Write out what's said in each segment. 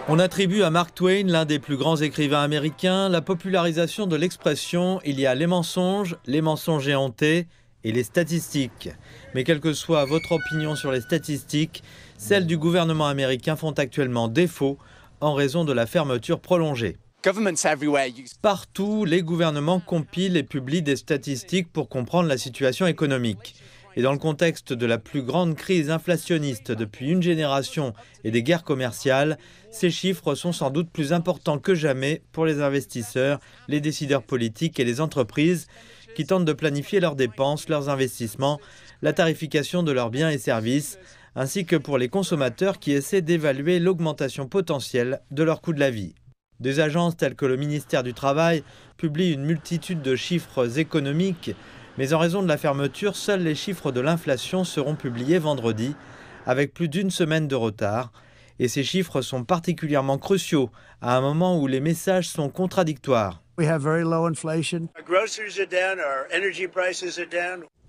On attribue à Mark Twain, l'un des plus grands écrivains américains, la popularisation de l'expression « il y a les mensonges éhontés et les statistiques ». Mais quelle que soit votre opinion sur les statistiques, celles du gouvernement américain font actuellement défaut en raison de la fermeture prolongée. Partout, les gouvernements compilent et publient des statistiques pour comprendre la situation économique. Et dans le contexte de la plus grande crise inflationniste depuis une génération et des guerres commerciales, ces chiffres sont sans doute plus importants que jamais pour les investisseurs, les décideurs politiques et les entreprises qui tentent de planifier leurs dépenses, leurs investissements, la tarification de leurs biens et services, ainsi que pour les consommateurs qui essaient d'évaluer l'augmentation potentielle de leur coût de la vie. Des agences telles que le ministère du Travail publient une multitude de chiffres économiques, mais en raison de la fermeture, seuls les chiffres de l'inflation seront publiés vendredi, avec plus d'une semaine de retard. Et ces chiffres sont particulièrement cruciaux à un moment où les messages sont contradictoires.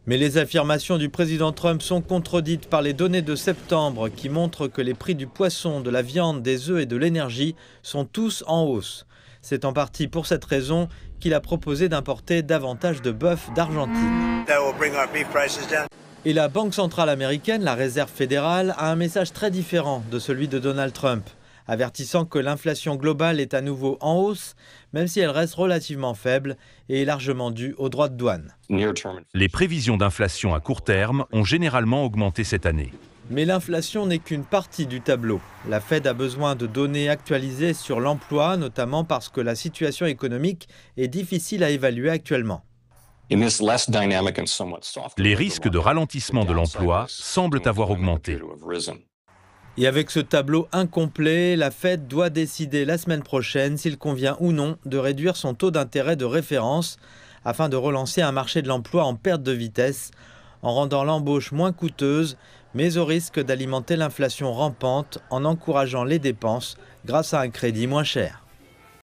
Mais les affirmations du président Trump sont contredites par les données de septembre qui montrent que les prix du poisson, de la viande, des œufs et de l'énergie sont tous en hausse. C'est en partie pour cette raison qu'il a proposé d'importer davantage de bœuf d'Argentine. Et la Banque centrale américaine, la Réserve fédérale, a un message très différent de celui de Donald Trump, avertissant que l'inflation globale est à nouveau en hausse, même si elle reste relativement faible et est largement due aux droits de douane. Les prévisions d'inflation à court terme ont généralement augmenté cette année. Mais l'inflation n'est qu'une partie du tableau. La Fed a besoin de données actualisées sur l'emploi, notamment parce que la situation économique est difficile à évaluer actuellement. Les risques de ralentissement de l'emploi semblent avoir augmenté. Et avec ce tableau incomplet, la Fed doit décider la semaine prochaine s'il convient ou non de réduire son taux d'intérêt de référence afin de relancer un marché de l'emploi en perte de vitesse, en rendant l'embauche moins coûteuse, mais au risque d'alimenter l'inflation rampante en encourageant les dépenses grâce à un crédit moins cher.